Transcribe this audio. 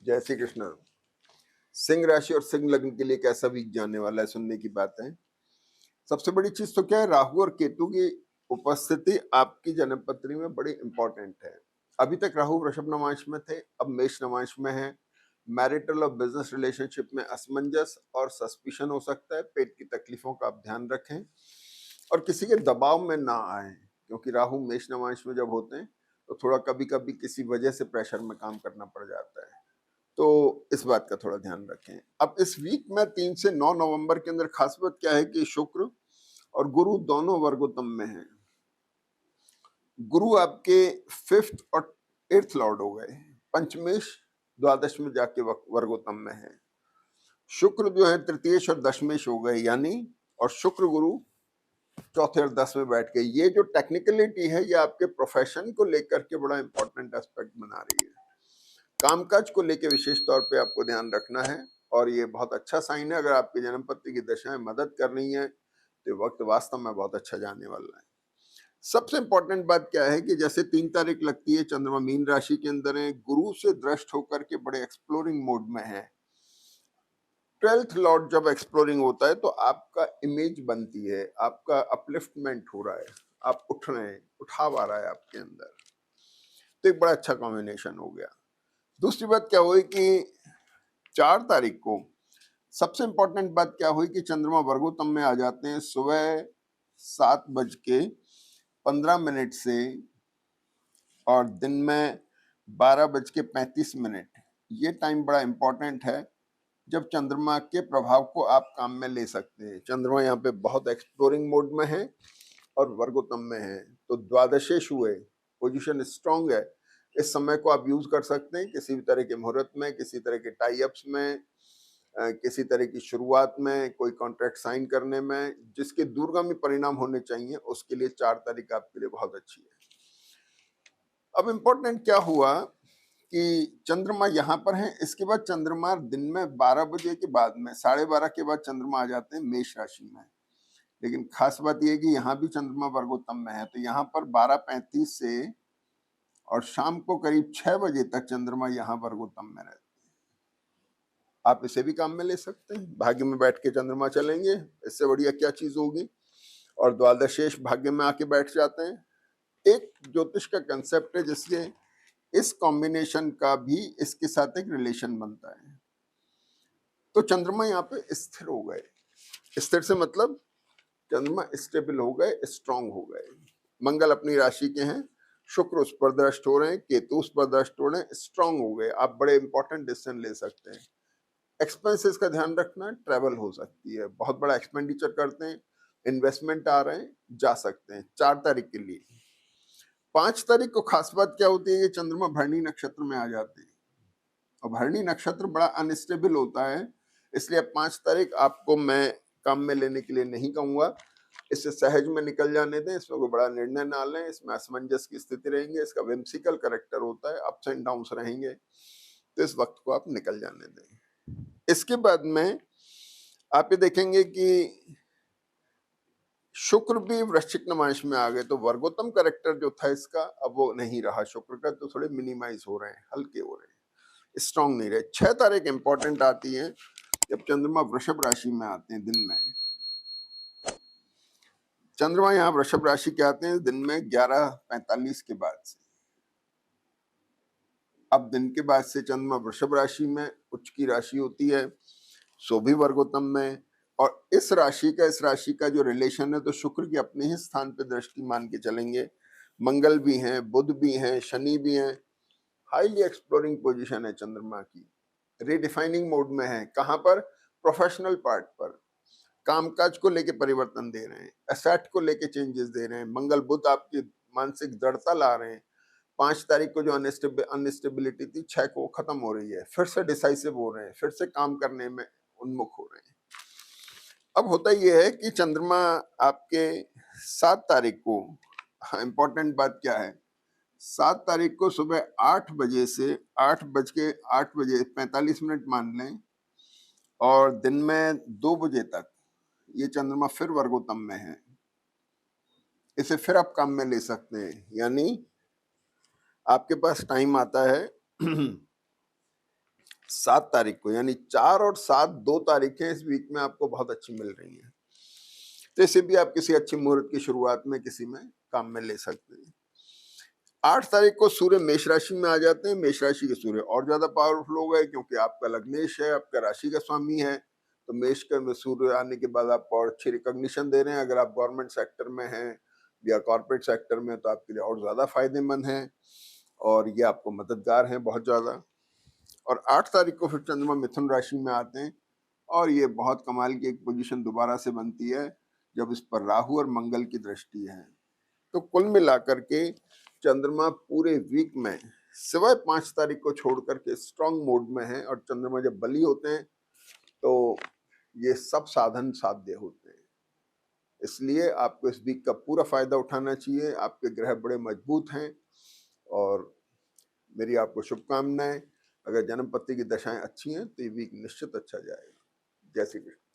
जय श्री कृष्ण। सिंह राशि और सिंह लग्न के लिए कैसा वीक जाने वाला है, सुनने की बात है। सबसे बड़ी चीज तो क्या है, राहु और केतु की उपस्थिति आपकी जन्म पत्री में बड़ी इंपॉर्टेंट है। अभी तक राहु वृषभ नवांश में थे, अब मेष नवांश में है। मैरिटल और बिजनेस रिलेशनशिप में असमंजस और सस्पिशन हो सकता है। पेट की तकलीफों का आप ध्यान रखें और किसी के दबाव में ना आए, क्योंकि राहु मेष नवांश में जब होते हैं तो थोड़ा कभी कभी किसी वजह से प्रेशर में काम करना पड़ जाता है। तो इस बात का थोड़ा ध्यान रखें। अब इस वीक में 3 से 9 नवंबर के अंदर खास बात क्या है कि शुक्र और गुरु दोनों वर्गोत्तम में हैं। गुरु आपके 5th और 8th लॉर्ड हो गए, पंचमेश द्वादश में जाके वर्गोत्तम में है। शुक्र जो है तृतीयेश और दशमेश हो गए, यानी और शुक्र गुरु चौथे और 10 में बैठ गए। ये जो टेक्निकलिटी है ये आपके प्रोफेशन को लेकर के बड़ा इंपॉर्टेंट एस्पेक्ट बना रही है। कामकाज को लेकर विशेष तौर पे आपको ध्यान रखना है और ये बहुत अच्छा साइन है। अगर आपकी जन्म पत्री की दशाएं मदद कर रही हैं तो वक्त वास्तव में बहुत अच्छा जाने वाला है। सबसे इंपॉर्टेंट बात क्या है कि जैसे 3 तारीख लगती है, चंद्रमा मीन राशि के अंदर है, गुरु से दृष्ट होकर के बड़े एक्सप्लोरिंग मोड में है। 12th लॉर्ड जब एक्सप्लोरिंग होता है तो आपका इमेज बनती है, आपका अपलिफ्टमेंट हो रहा है, आप उठ रहे हैं, उठाव आ रहा है आपके अंदर। तो एक बड़ा अच्छा कॉम्बिनेशन हो गया। दूसरी बात क्या हुई कि 4 तारीख को सबसे इंपॉर्टेंट बात क्या हुई कि चंद्रमा वर्गोत्तम में आ जाते हैं सुबह 7:15 से और दिन में 12:35। ये टाइम बड़ा इंपॉर्टेंट है जब चंद्रमा के प्रभाव को आप काम में ले सकते हैं। चंद्रमा यहाँ पे बहुत एक्सप्लोरिंग मोड में है और वर्गोत्तम में है, तो द्वादशेश हुए, पोजीशन स्ट्रांग है। इस समय को आप यूज कर सकते हैं किसी भी तरह के मुहूर्त में, किसी तरह के टाई अप्स में, किसी तरह की शुरुआत में, कोई कॉन्ट्रैक्ट साइन करने में, जिसके दूरगामी परिणाम होने चाहिए, उसके लिए 4 तारीख आपके लिए बहुत अच्छी है। अब इम्पोर्टेंट क्या हुआ कि चंद्रमा यहाँ पर है, इसके बाद चंद्रमा दिन में 12 बजे के बाद में 12:30 के बाद चंद्रमा आ जाते हैं मेष राशि में। लेकिन खास बात यह है कि यहाँ भी चंद्रमा वर्गोत्तम में है, तो यहाँ पर 12:35 से और शाम को करीब 6 बजे तक चंद्रमा यहाँ वर्गोत्तम में रहते हैं। आप इसे भी काम में ले सकते हैं। भाग्य में बैठ के चंद्रमा चलेंगे, इससे बढ़िया क्या चीज होगी। और द्वादशेष भाग्य में आके बैठ जाते हैं। एक ज्योतिष का कंसेप्ट है जिससे इस कॉम्बिनेशन का भी इसके साथ एक रिलेशन बनता है। तो चंद्रमा यहाँ पे स्थिर हो गए। स्थिर से मतलब चंद्रमा स्टेबल हो गए, स्ट्रांग हो गए। मंगल अपनी राशि के हैं, शुक्र उस पर दृष्ट हो रहे हैं, केतु उस पर दृष्ट हो रहे हैं, स्ट्रांग हो गए। आप बड़े इंपॉर्टेंट डिसीजन ले सकते हैं। एक्सपेंसेस का ध्यान रखना, ट्रैवल हो सकती है, बहुत बड़ा एक्सपेंडिचर करते हैं, इन्वेस्टमेंट आ रहे हैं, जा सकते हैं 4 तारीख के लिए। 5 तारीख को खास बात क्या होती है, ये चंद्रमा भरणी नक्षत्र में आ जाते हैं और भरणी नक्षत्र बड़ा अनस्टेबल होता है, इसलिए 5 तारीख आपको मैं काम में लेने के लिए नहीं कहूंगा। इससे सहज में निकल जाने दें, इसमें कोई बड़ा निर्णय ना लें। इसमें असमंजस की स्थिति रहेंगे, इसका विम्सिकल करेक्टर होता है, अप्स एंड डाउन्स रहेंगे, तो इस वक्त को आप निकल जाने दें। इसके बाद में आप ये देखेंगे कि शुक्र भी वृश्चिक नवांश में आ गए, तो वर्गोत्तम करेक्टर जो था इसका अब वो नहीं रहा शुक्र का, तो थोड़े मिनिमाइज हो रहे हैं, हल्के हो रहे हैं, स्ट्रांग नहीं रहे। 6 तारीख इंपॉर्टेंट आती है जब चंद्रमा वृषभ राशि में आते हैं दिन में। चंद्रमा यहाँ वृषभ राशि के आते हैं दिन में 11:45 के बाद से। अब दिन के बाद से चंद्रमा वृषभ राशि में उच्च की राशि होती है, सो भी वर्गोत्तम में। और इस राशि का जो रिलेशन है, तो शुक्र की अपने ही स्थान पे दृष्टि मान के चलेंगे। मंगल भी हैं, बुध भी हैं, शनि भी हैं। हाईली एक्सप्लोरिंग पोजीशन है चंद्रमा की, रीडिफाइनिंग मोड में है। कहां पर? प्रोफेशनल पार्ट पर। कामकाज को लेके परिवर्तन दे रहे हैं, एसेट को लेके चेंजेस दे रहे हैं। मंगल बुध आपकी मानसिक दृढ़ता ला रहे हैं। 5 तारीख को जो अनस्टेबिलिटी थी, 6 को खत्म हो रही है, फिर से डिसाइसिव हो रहे हैं, फिर से काम करने में उन्मुख हो रहे हैं। अब होता यह है कि चंद्रमा आपके 7 तारीख को, इंपॉर्टेंट बात क्या है, 7 तारीख को सुबह 8 बजे से 8:45 मान लें और दिन में 2 बजे तक ये चंद्रमा फिर वर्गोत्तम में है। इसे फिर आप काम में ले सकते हैं, यानी आपके पास टाइम आता है 7 तारीख को, यानी 4 और 7 2 तारीखें इस वीक में आपको बहुत अच्छी मिल रही हैं। तो इसे भी आप किसी अच्छी मुहूर्त की शुरुआत में किसी में काम में ले सकते हैं। 8 तारीख को सूर्य मेष राशि में आ जाते हैं। मेष राशि के सूर्य और ज्यादा पावरफुल हो गए, क्योंकि आपका लग्नेश है, आपका राशि का स्वामी है। तो मेष के सूर्य आने के बाद आपको और अच्छी रिकॉग्निशन दे रहे हैं। अगर आप गवर्नमेंट सेक्टर में हैं या कॉर्पोरेट सेक्टर में, तो आपके लिए और ज्यादा फायदेमंद है और ये आपको मददगार है बहुत ज्यादा। और 8 तारीख को फिर चंद्रमा मिथुन राशि में आते हैं और ये बहुत कमाल की एक पोजीशन दोबारा से बनती है जब इस पर राहु और मंगल की दृष्टि है। तो कुल मिलाकर के चंद्रमा पूरे वीक में सिवाय 5 तारीख को छोड़ करके स्ट्रांग मोड में है, और चंद्रमा जब बली होते हैं तो ये सब साधन साध्य होते हैं। इसलिए आपको इस वीक का पूरा फायदा उठाना चाहिए। आपके ग्रह बड़े मजबूत हैं और मेरी आपको शुभकामनाएं। अगर जन्म पत्ती की दशाएं अच्छी हैं तो ये वीक निश्चित अच्छा जाएगा। जय श्री कृष्ण।